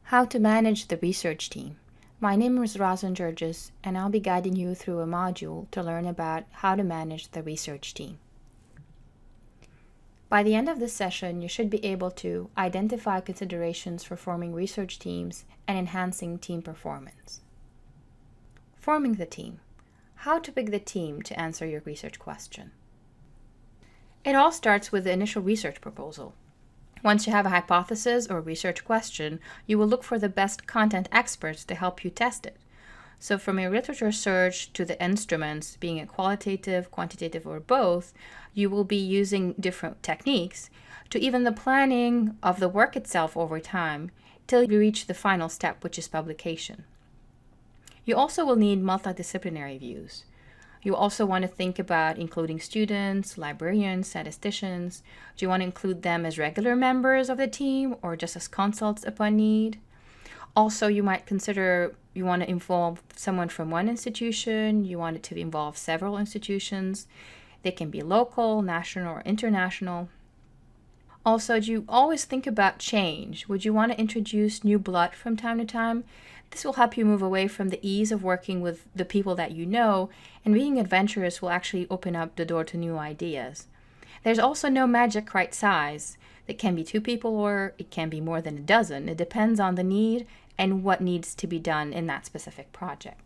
How to manage the research team. My name is Razan Georges, and I'll be guiding you through a module to learn about how to manage the research team. By the end of this session, you should be able to identify considerations for forming research teams and enhancing team performance. Forming the team. How to pick the team to answer your research question. It all starts with the initial research proposal. Once you have a hypothesis or research question, you will look for the best content experts to help you test it. So from your literature search to the instruments, being it qualitative, quantitative, or both, you will be using different techniques to even the planning of the work itself over time till you reach the final step, which is publication. You also will need multidisciplinary views. You also want to think about including students, librarians, statisticians. Do you want to include them as regular members of the team or just as consults upon need? Also, you might consider you want to involve someone from one institution. You want it to involve several institutions. They can be local, national, or international. Also, do you always think about change? Would you want to introduce new blood from time to time? This will help you move away from the ease of working with the people that you know, and being adventurous will actually open up the door to new ideas. There's also no magic right size. It can be 2 people or it can be more than a dozen. It depends on the need and what needs to be done in that specific project.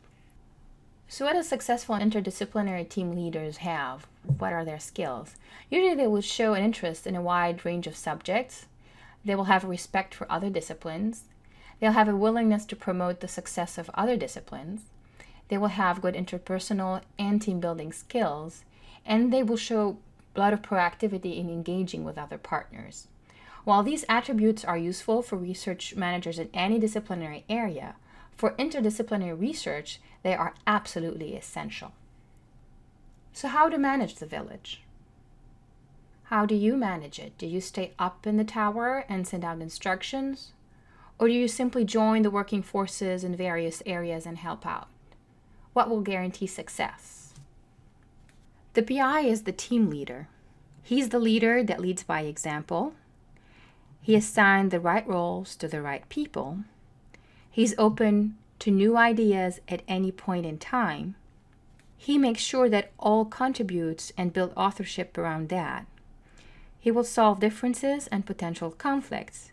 So what do successful interdisciplinary team leaders have? What are their skills? Usually they will show an interest in a wide range of subjects. They will have a respect for other disciplines. They'll have a willingness to promote the success of other disciplines. They will have good interpersonal and team building skills. And they will show a lot of proactivity in engaging with other partners. While these attributes are useful for research managers in any disciplinary area, for interdisciplinary research, they are absolutely essential. So how to manage the village? How do you manage it? Do you stay up in the tower and send out instructions? Or do you simply join the working forces in various areas and help out? What will guarantee success? The PI is the team leader. He's the leader that leads by example. He assigned the right roles to the right people. He's open to new ideas at any point in time. He makes sure that all contributes and build authorship around that. He will solve differences and potential conflicts.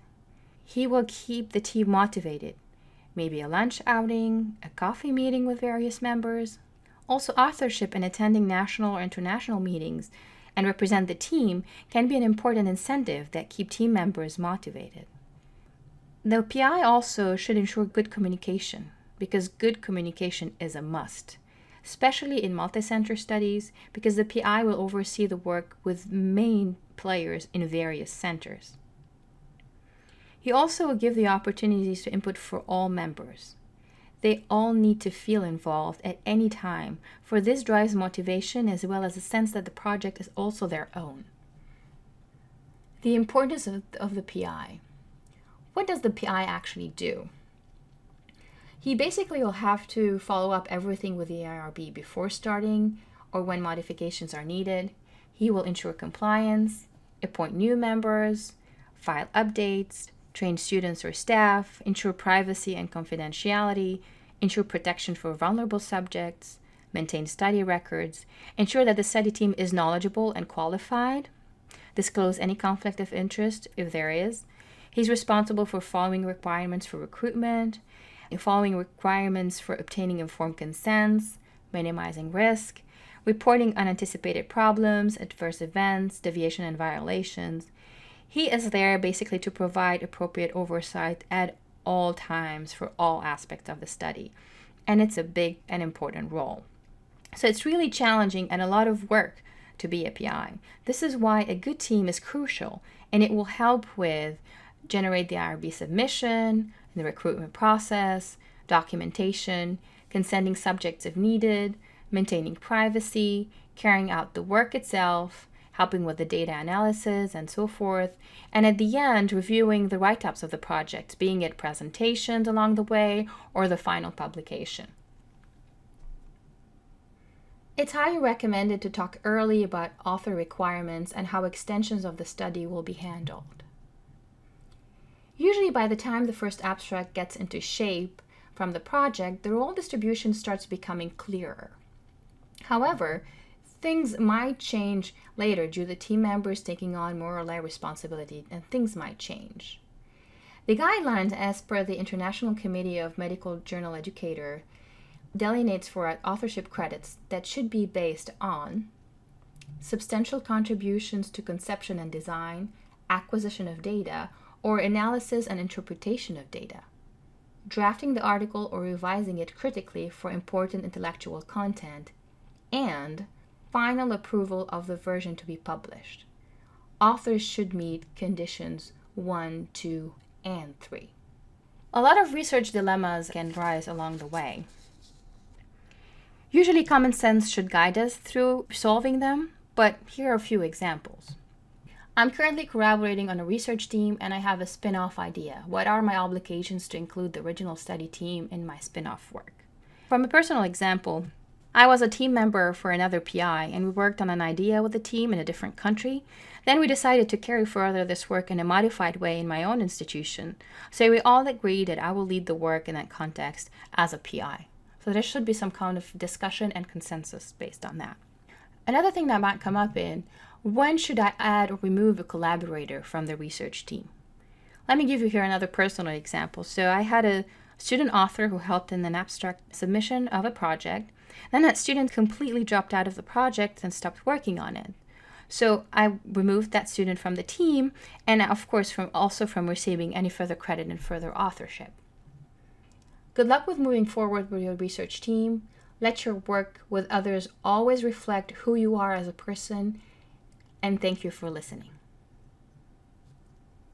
He will keep the team motivated. Maybe a lunch outing, a coffee meeting with various members. Also, authorship and attending national or international meetings and represent the team can be an important incentive that keep team members motivated. The PI also should ensure good communication because good communication is a must, especially in multi-center studies because the PI will oversee the work with main players in various centers. He also will give the opportunities to input for all members. They all need to feel involved at any time, for this drives motivation as well as a sense that the project is also their own. The importance of the PI. What does the PI actually do? He basically will have to follow up everything with the IRB before starting or when modifications are needed. He will ensure compliance, appoint new members, file updates, train students or staff, ensure privacy and confidentiality, ensure protection for vulnerable subjects, maintain study records, ensure that the study team is knowledgeable and qualified, disclose any conflict of interest if there is. He's responsible for following requirements for recruitment, following requirements for obtaining informed consents, minimizing risk, reporting unanticipated problems, adverse events, deviation and violations. He is there basically to provide appropriate oversight at all times for all aspects of the study. And it's a big and important role. So it's really challenging and a lot of work to be a PI. This is why a good team is crucial, and it will help with generate the IRB submission, the recruitment process, documentation, consenting subjects if needed, maintaining privacy, carrying out the work itself, helping with the data analysis and so forth, and at the end, reviewing the write-ups of the project, being it presentations along the way or the final publication. It's highly recommended to talk early about author requirements and how extensions of the study will be handled. Usually by the time the first abstract gets into shape from the project, the role distribution starts becoming clearer. However, things might change later due to the team members taking on more or less responsibility, and things might change. The guidelines, as per the International Committee of Medical Journal Educator, delineates for authorship credits that should be based on substantial contributions to conception and design, acquisition of data, or analysis and interpretation of data, drafting the article or revising it critically for important intellectual content, and final approval of the version to be published. Authors should meet conditions 1, 2, and 3. A lot of research dilemmas can arise along the way. Usually common sense should guide us through solving them, but here are a few examples. I'm currently collaborating on a research team and I have a spin-off idea. What are my obligations to include the original study team in my spin-off work? From a personal example, I was a team member for another PI and we worked on an idea with the team in a different country. Then we decided to carry further this work in a modified way in my own institution. So we all agreed that I will lead the work in that context as a PI. So there should be some kind of discussion and consensus based on that. Another thing that might come up in, when should I add or remove a collaborator from the research team? Let me give you here another personal example. So I had a student author who helped in an abstract submission of a project. Then that student completely dropped out of the project and stopped working on it. So I removed that student from the team and of course from receiving any further credit and further authorship. Good luck with moving forward with your research team. Let your work with others always reflect who you are as a person, and thank you for listening.